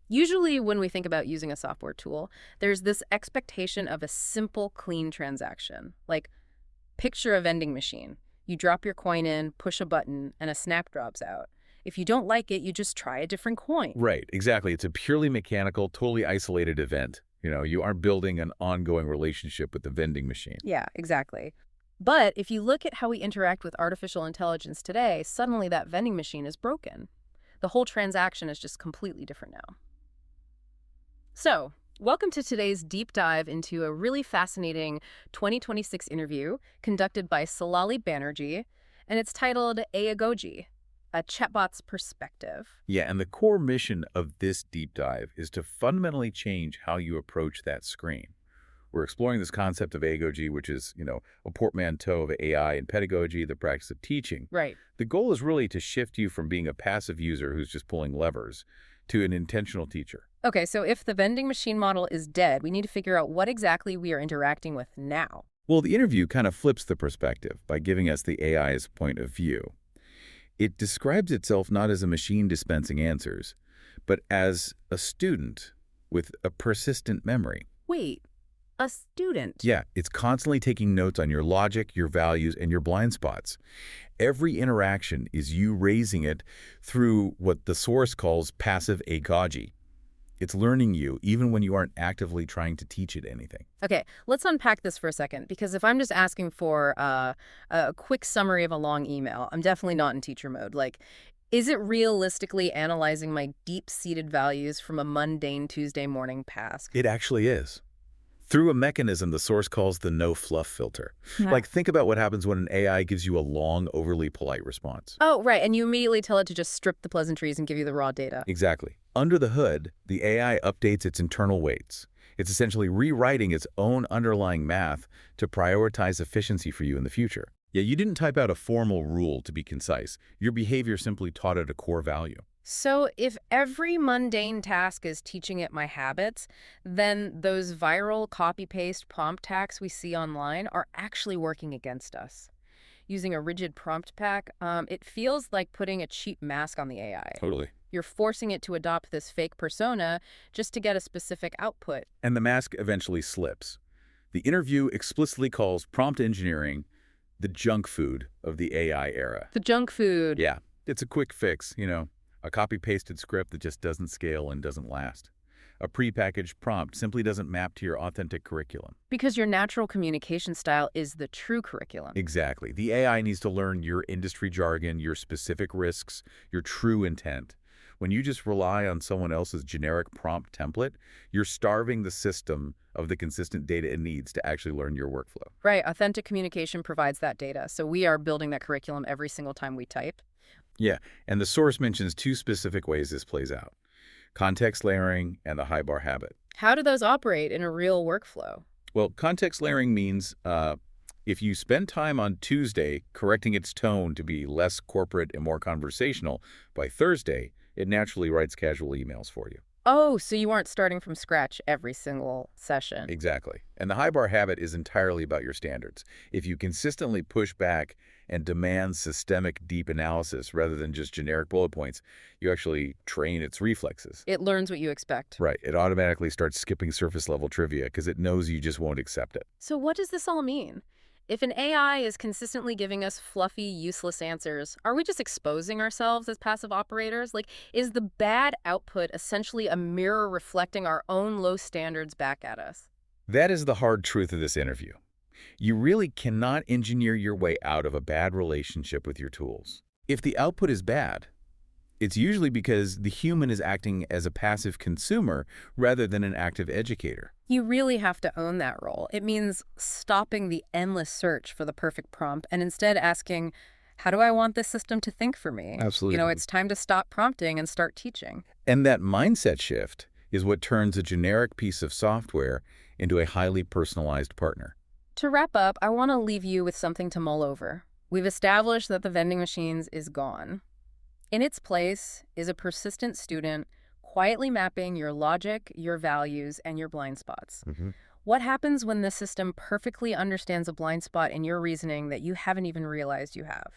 Usually when we think about using a software tool, there's this expectation of a simple, clean transaction. Like, picture a vending machine. You drop your coin in, push a button, and a snap drops out. If you don't like it, you just try a different coin. Right, exactly. It's a purely mechanical, totally isolated event. You aren't building an ongoing relationship with the vending machine. Yeah, exactly. But if you look at how we interact with artificial intelligence today, suddenly that vending machine is broken. The whole transaction is just completely different now. So, welcome to today's deep dive into a really fascinating 2026 interview conducted by Salali Banerjee, and it's titled Ayagoji, a Chatbot's Perspective. Yeah, and the core mission of this deep dive is to fundamentally change how you approach that screen. We're exploring this concept of agogy, which is, a portmanteau of AI and pedagogy, the practice of teaching. Right. The goal is really to shift you from being a passive user who's just pulling levers to an intentional teacher. Okay, so if the vending machine model is dead, we need to figure out what exactly we are interacting with now. Well, the interview kind of flips the perspective by giving us the AI's point of view. It describes itself not as a machine dispensing answers, but as a student with a persistent memory. Wait, a student? Yeah, it's constantly taking notes on your logic, your values, and your blind spots. Every interaction is you raising it through what the source calls passive agogy. It's learning you even when you aren't actively trying to teach it anything. Okay, let's unpack this for a second, because if I'm just asking for a quick summary of a long email, I'm definitely not in teacher mode. Like, is it realistically analyzing my deep-seated values from a mundane Tuesday morning task? It actually is. Through a mechanism the source calls the no-fluff filter. Yeah. Like, think about what happens when an AI gives you a long, overly polite response. Oh, right, and you immediately tell it to just strip the pleasantries and give you the raw data. Exactly. Under the hood, the AI updates its internal weights. It's essentially rewriting its own underlying math to prioritize efficiency for you in the future. Yeah, you didn't type out a formal rule to be concise. Your behavior simply taught it a core value. So if every mundane task is teaching it my habits, then those viral copy-paste prompt tags we see online are actually working against us. Using a rigid prompt pack, it feels like putting a cheap mask on the AI. Totally. You're forcing it to adopt this fake persona just to get a specific output. And the mask eventually slips. The interview explicitly calls prompt engineering the junk food of the AI era. The junk food. Yeah, it's a quick fix, a copy-pasted script that just doesn't scale and doesn't last. A prepackaged prompt simply doesn't map to your authentic curriculum. Because your natural communication style is the true curriculum. Exactly. The AI needs to learn your industry jargon, your specific risks, your true intent. When you just rely on someone else's generic prompt template, you're starving the system of the consistent data it needs to actually learn your workflow. Right. Authentic communication provides that data. So we are building that curriculum every single time we type. Yeah, and the source mentions two specific ways this plays out: context layering and the high bar habit. How do those operate in a real workflow? Well, context layering means if you spend time on Tuesday correcting its tone to be less corporate and more conversational, by Thursday, it naturally writes casual emails for you. Oh, so you aren't starting from scratch every single session. Exactly. And the high bar habit is entirely about your standards. If you consistently push back and demand systemic deep analysis rather than just generic bullet points, you actually train its reflexes. It learns what you expect. Right. It automatically starts skipping surface level trivia because it knows you just won't accept it. So what does this all mean? If an AI is consistently giving us fluffy, useless answers, are we just exposing ourselves as passive operators? Like, is the bad output essentially a mirror reflecting our own low standards back at us? That is the hard truth of this interview. You really cannot engineer your way out of a bad relationship with your tools. If the output is bad, it's usually because the human is acting as a passive consumer rather than an active educator. You really have to own that role. It means stopping the endless search for the perfect prompt and instead asking, how do I want this system to think for me? Absolutely. It's time to stop prompting and start teaching. And that mindset shift is what turns a generic piece of software into a highly personalized partner. To wrap up, I want to leave you with something to mull over. We've established that the vending machines is gone. In its place is a persistent student quietly mapping your logic, your values, and your blind spots. What happens when the system perfectly understands a blind spot in your reasoning that you haven't even realized you have?